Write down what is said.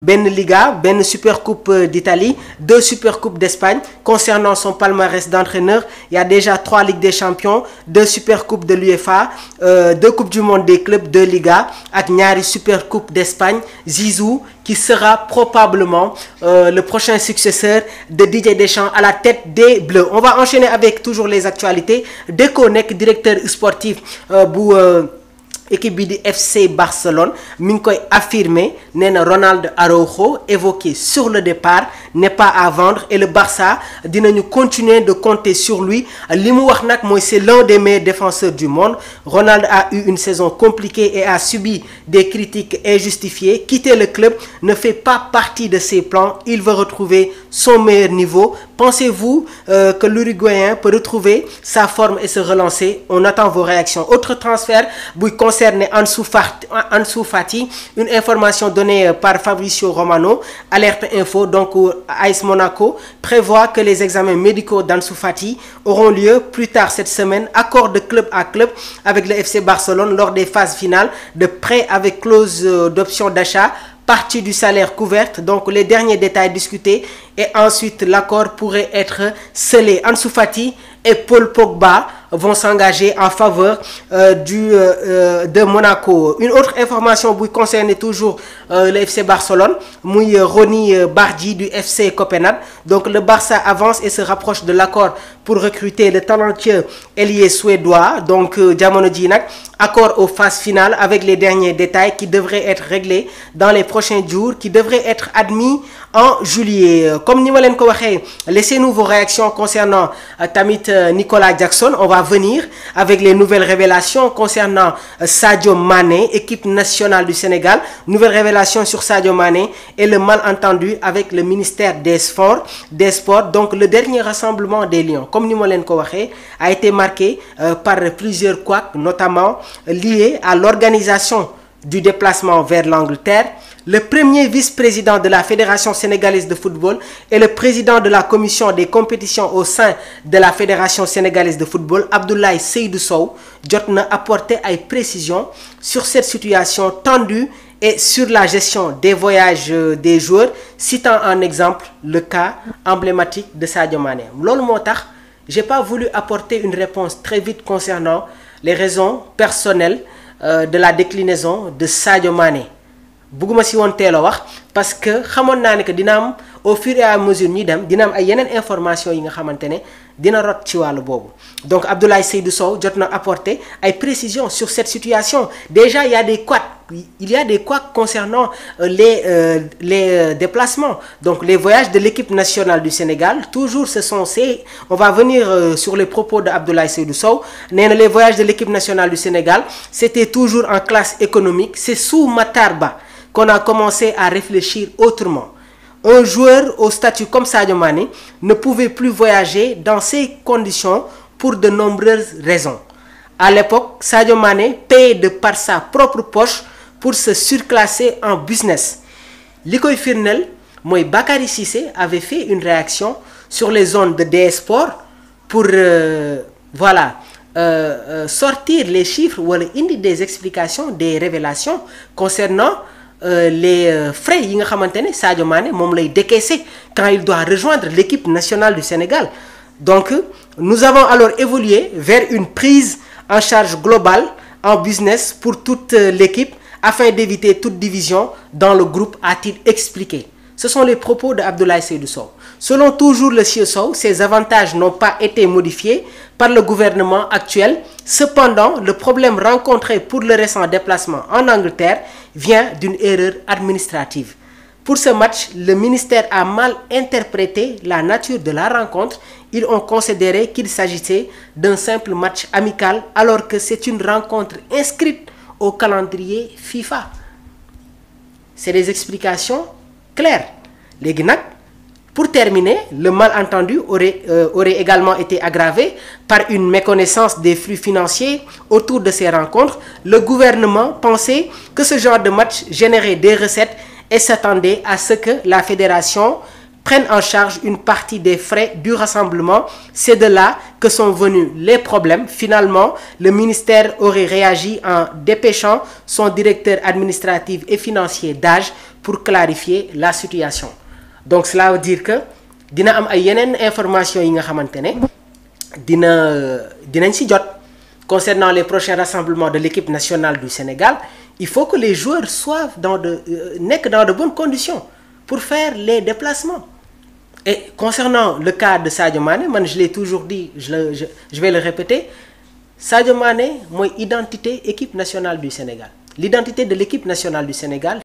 Ben Liga, Ben Supercoupe d'Italie, 2 Supercoupes d'Espagne. Concernant son palmarès d'entraîneur, il y a déjà 3 Ligues des Champions, 2 Supercoupes de l'UEFA, 2 Coupes du Monde des clubs, 2 Liga, ak ñaari Supercoupe d'Espagne. Zizou, qui sera probablement le prochain successeur de Didier Deschamps à la tête des Bleus. On va enchaîner avec toujours les actualités. Deco nekk directeur sportif équipe bi di FC Barcelone mi ngi koy affirmer nee na Ronald Araujo évoqué sur le départ n'est pas à vendre et le Barça dinañu continuer de compter sur lui. Li mu wax nag mooy c'est l'un des meilleurs défenseurs du monde. Ronald a eu une saison compliquée et a subi des critiques injustifiées. Quitter le club ne fait pas partie de ses plans. Il veut retrouver son meilleur niveau. Pensez-vous que l'Uruguayen peut retrouver sa forme et se relancer? On attend vos réactions. Autre transfert buy concerné Ansu Fati, une information donnée par Fabrizio Romano, Alerte Info, donc AS Monaco prévoit que les examens médicaux d'Ansu Fati auront lieu plus tard cette semaine, accord de club à club avec le FC Barcelone lors des phases finales de prêt avec clause d'option d'achat, partie du salaire couverte, donc les derniers détails discutés et ensuite l'accord pourrait être scellé. Ansu Fati et Paul Pogba vont s'engager en faveur de Monaco. Une autre information qui concerne toujours le FC Barcelone, muy Ronny Bardi du FC Copenhague. Donc le Barça avance et se rapproche de l'accord pour recruter le talentueux ailier suédois. Donc jamono ji nag accord aux phases finales avec les derniers détails qui devraient être réglés dans les prochains jours, qui devraient être admis en juillet. Comme ni ma leen ko waxee, laissez-nous vos réactions concernant tamit Nicolas Jackson. On va venir avec les nouvelles révélations concernant Sadio Mané, équipe nationale du Sénégal. Nouvelle révélation sur Sadio Mané et le malentendu avec le ministère des Sports. Donc le dernier rassemblement des Lions, comme ni ma leen ko waxee, a été marqué par plusieurs couacs, notamment liés à l'organisation du déplacement vers l'Angleterre. Le premier vice-président de la Fédération sénégalaise de football et le président de la commission des compétitions au sein de la Fédération sénégalaise de football, Abdoulaye Seydou Sow, jot na apporter ay précisions sur cette situation tendue et sur la gestion des voyages des joueurs, citant en exemple le cas emblématique de Sadio Mané. Loolu moo tax j'ai pas voulu apporter une réponse très vite concernant les raisons personnelles de la déclinaison de Sadio Mané. Bëgguma si woon teel a wax parce que xamoon naa ne que dina am au fur et à mesure ñuy dem dina am ay yeneen information yi nga xamante ne dina rot ci wàllu boobu. Donc Abdoulaye Seydou Sow jot na apporter ay précisions sur cette situation. Déjà il y a des couacs concernant les déplacements. Donc les voyages de l'équipe nationale du Sénégal, toujours on va venir sur les propos de Abdoulaye Seydou Sow. Nee na les voyages de l'équipe nationale du Sénégal, c'était toujours en classe économique. C'est sous Matar Ba qu'on a commencé à réfléchir autrement. Un joueur au statut comme Sadio Mané ne pouvait plus voyager dans ces conditions pour de nombreuses raisons. À l'époque, Sadio Mané payait de par sa propre poche pour se surclasser en business. Li koy firndeel mooy Bakary Cissé avait fait une réaction sur les zones de DS Sport pour sortir les chiffres wala indi des explications, des révélations concernant les frais yi nga xamante ne Sadio Mané moom lay décaisser quand il doit rejoindre l'équipe nationale du Sénégal. Donc nous avons alors évolué vers une prise en charge globale en business pour toute l'équipe afin d'éviter toute division dans le groupe, a-t-il expliqué. Ce sont les propos de Abdoulaye Seydou Sow. Selon toujours le sieur Sow, ces avantages n'ont pas été modifiés par le gouvernement actuel. Cependant, le problème rencontré pour le récent déplacement en Angleterre vient d'une erreur administrative. Pour ce match, le ministère a mal interprété la nature de la rencontre. Ils ont considéré qu'il s'agissait d'un simple match amical alors que c'est une rencontre inscrite au calendrier FIFA. C'est des explications claires. Léegi nag, pour terminer, le malentendu aurait également été aggravé par une méconnaissance des flux financiers autour de ces rencontres. Le gouvernement pensait que ce genre de match générait des recettes et s'attendait à ce que la fédération prenne en charge une partie des frais du rassemblement. C'est de là que sont venus les problèmes. Finalement, le ministère aurait réagi en dépêchant son directeur administratif et financier d'âge pour clarifier la situation. Donc cela veut dire que dina am ay yeneen information yi nga xamante ne dinañ ci jot. Concernant les prochains rassemblements de l'équipe nationale du Sénégal, il faut que les joueurs soient nekk dans de bonnes conditions pour faire les déplacements. Et concernant le cas de Sadio Mané, man je l'ai toujours dit, je vais le répéter, Sadio Mané mooy identité équipe nationale du Sénégal. L'identité de l'équipe nationale du Sénégal